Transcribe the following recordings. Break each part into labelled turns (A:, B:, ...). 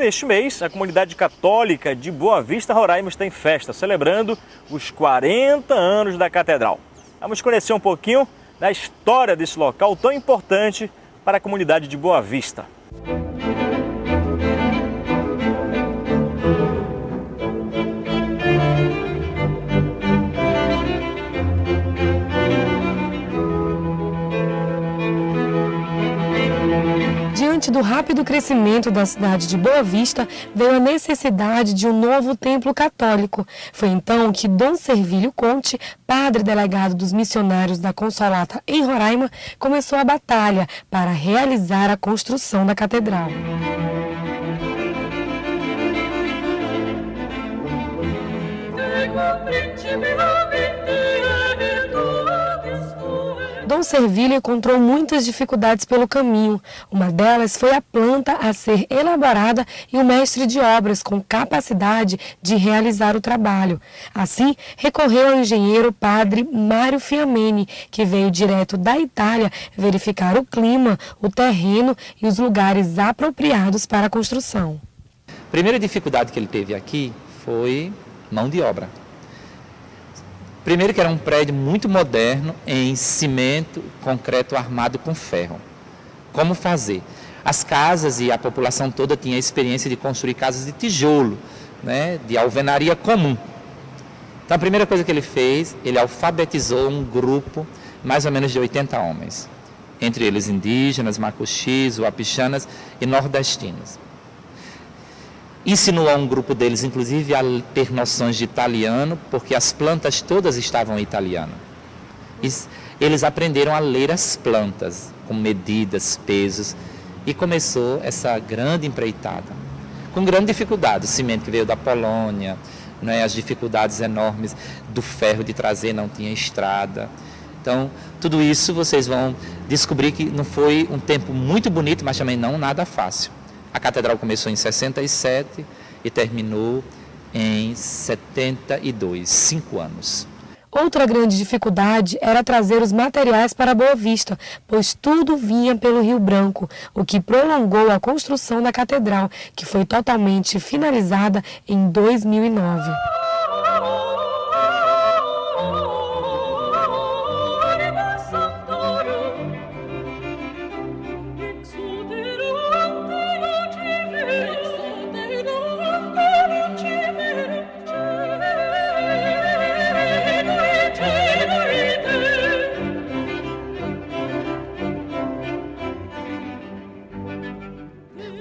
A: neste mês, a comunidade católica de Boa Vista, Roraima, está em festa, celebrando os 40 anos da Catedral. Vamos conhecer um pouquinho da história desse local tão importante para a comunidade de Boa Vista.
B: Diante do rápido crescimento da cidade de Boa Vista, veio a necessidade de um novo templo católico. Foi então que Dom Servilho Conte, padre delegado dos missionários da Consolata em Roraima, começou a batalha para realizar a construção da catedral. Dom Servilho encontrou muitas dificuldades pelo caminho. Uma delas foi a planta a ser elaborada e o mestre de obras com capacidade de realizar o trabalho. Assim, recorreu ao engenheiro padre Mário Fiameni, que veio direto da Itália verificar o clima, o terreno e os lugares apropriados para a construção.
C: A primeira dificuldade que ele teve aqui foi mão de obra. Primeiro que era um prédio muito moderno, em cimento, concreto armado com ferro. Como fazer? As casas e a população toda tinha a experiência de construir casas de tijolo, né, de alvenaria comum. Então a primeira coisa que ele fez, ele alfabetizou um grupo, mais ou menos de 80 homens. Entre eles indígenas, macuxis, uapixanas e nordestinos. Ensinou a um grupo deles, inclusive, a ter noções de italiano, porque as plantas todas estavam em italiano. Eles aprenderam a ler as plantas, com medidas, pesos, e começou essa grande empreitada. Com grande dificuldade, o cimento que veio da Polônia, né, as dificuldades enormes do ferro de trazer, não tinha estrada. Então, tudo isso vocês vão descobrir que não foi um tempo muito bonito, mas também não nada fácil. A catedral começou em 67 e terminou em 72, 5 anos.
B: Outra grande dificuldade era trazer os materiais para Boa Vista, pois tudo vinha pelo Rio Branco, o que prolongou a construção da catedral, que foi totalmente finalizada em 2009.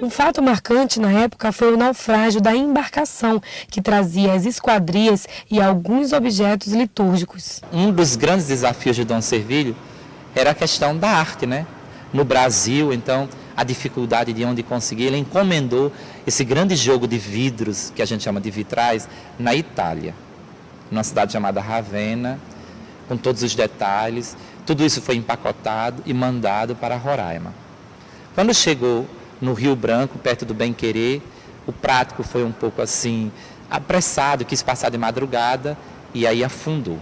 B: Um fato marcante na época foi o naufrágio da embarcação, que trazia as esquadrias e alguns objetos litúrgicos.
C: Um dos grandes desafios de Dom Servilho era a questão da arte, né? No Brasil, então, a dificuldade de onde conseguir, ele encomendou esse grande jogo de vidros, que a gente chama de vitrais, na Itália, numa cidade chamada Ravenna, com todos os detalhes. Tudo isso foi empacotado e mandado para Roraima. Quando chegou no Rio Branco, perto do Bem Querer, o prático foi um pouco assim, apressado, quis passar de madrugada e aí afundou.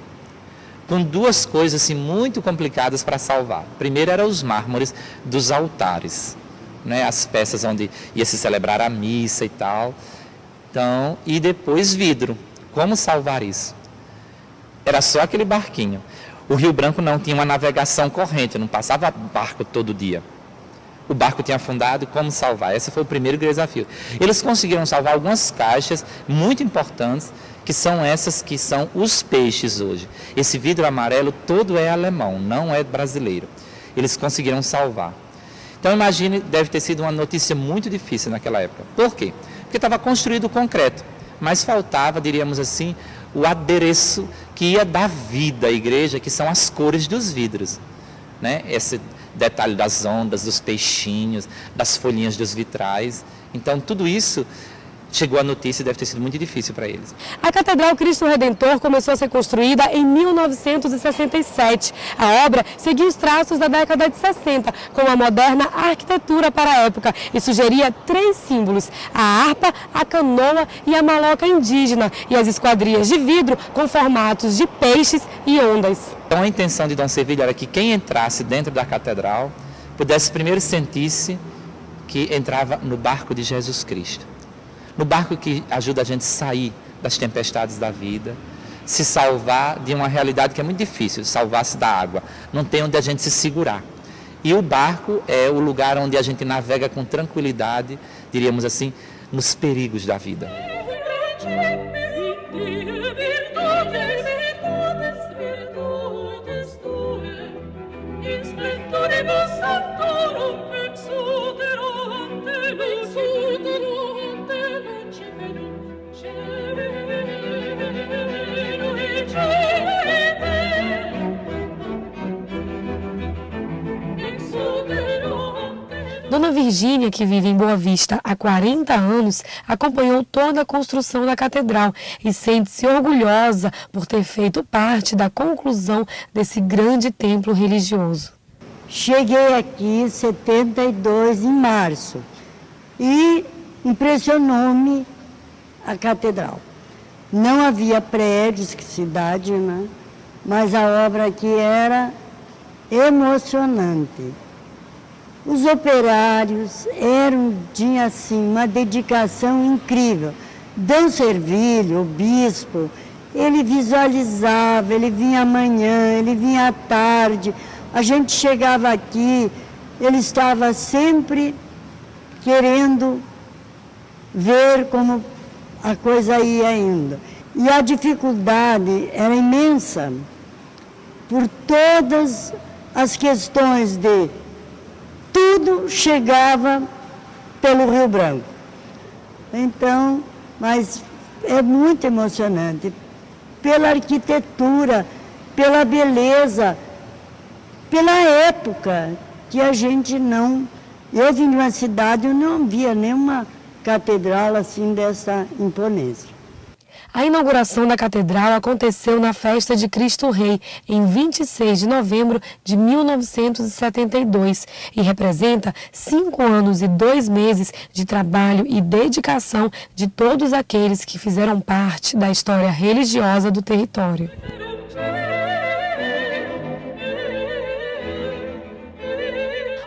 C: Com duas coisas assim, muito complicadas para salvar. Primeiro eram os mármores dos altares, né, as peças onde ia se celebrar a missa e tal. Então, e depois vidro. Como salvar isso? Era só aquele barquinho. O Rio Branco não tinha uma navegação corrente, não passava barco todo dia. O barco tinha afundado, como salvar? Esse foi o primeiro desafio. Eles conseguiram salvar algumas caixas muito importantes, que são essas que são os peixes hoje. Esse vidro amarelo todo é alemão, não é brasileiro. Eles conseguiram salvar. Então imagine, deve ter sido uma notícia muito difícil naquela época. Por quê? Porque estava construído o concreto, mas faltava, diríamos assim, o adereço que ia dar vida à igreja, que são as cores dos vidros, né? Esse detalhe das ondas, dos peixinhos, das folhinhas dos vitrais. Então, tudo isso chegou a notícia e deve ter sido muito difícil para eles.
B: A Catedral Cristo Redentor começou a ser construída em 1967. A obra seguiu os traços da década de 60, com uma moderna arquitetura para a época, e sugeria 3 símbolos: a harpa, a canoa e a maloca indígena, e as esquadrias de vidro com formatos de peixes e ondas.
C: Então a intenção de Dom Servilho era que quem entrasse dentro da catedral pudesse primeiro sentir-se que entrava no barco de Jesus Cristo. no barco que ajuda a gente a sair das tempestades da vida, se salvar de uma realidade que é muito difícil, salvar-se da água, não tem onde a gente se segurar. E o barco é o lugar onde a gente navega com tranquilidade, diríamos assim, nos perigos da vida.
B: Dona Virgínia, que vive em Boa Vista há 40 anos, acompanhou toda a construção da catedral e sente-se orgulhosa por ter feito parte da conclusão desse grande templo religioso.
D: Cheguei aqui em 72, em março, e impressionou-me a catedral. Não havia prédios, que cidade, né? Mas a obra aqui era emocionante. Os operários tinham assim, uma dedicação incrível. Dom Servilho, o bispo, ele visualizava, ele vinha amanhã, ele vinha à tarde. A gente chegava aqui, ele estava sempre querendo ver como a coisa ia indo. E a dificuldade era imensa por todas as questões de tudo chegava pelo Rio Branco. Então, mas é muito emocionante, pela arquitetura, pela beleza, pela época que a gente não... Eu vim de uma cidade, eu não via nenhuma catedral assim dessa imponência.
B: A inauguração da catedral aconteceu na Festa de Cristo Rei, em 26 de novembro de 1972, e representa 5 anos e 2 meses de trabalho e dedicação de todos aqueles que fizeram parte da história religiosa do território.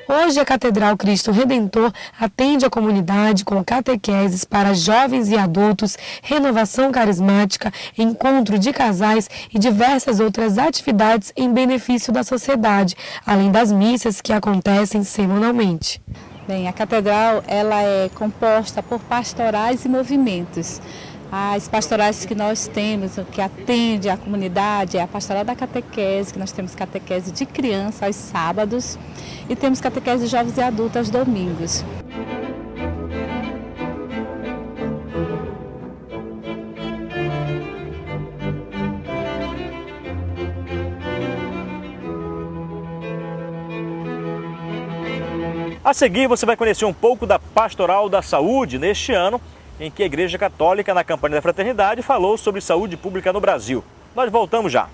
B: Hoje, a Catedral Cristo Redentor atende a comunidade com catequeses para jovens e adultos, renovação carismática, encontro de casais e diversas outras atividades em benefício da sociedade, além das missas que acontecem semanalmente.
E: Bem, a Catedral ela é composta por pastorais e movimentos. As pastorais que nós temos, que atende a comunidade, é a pastoral da catequese, que nós temos catequese de criança aos sábados e temos catequese de jovens e adultos aos domingos.
A: A seguir, você vai conhecer um pouco da Pastoral da Saúde neste ano, em que a Igreja Católica, na campanha da Fraternidade, falou sobre saúde pública no Brasil. Nós voltamos já.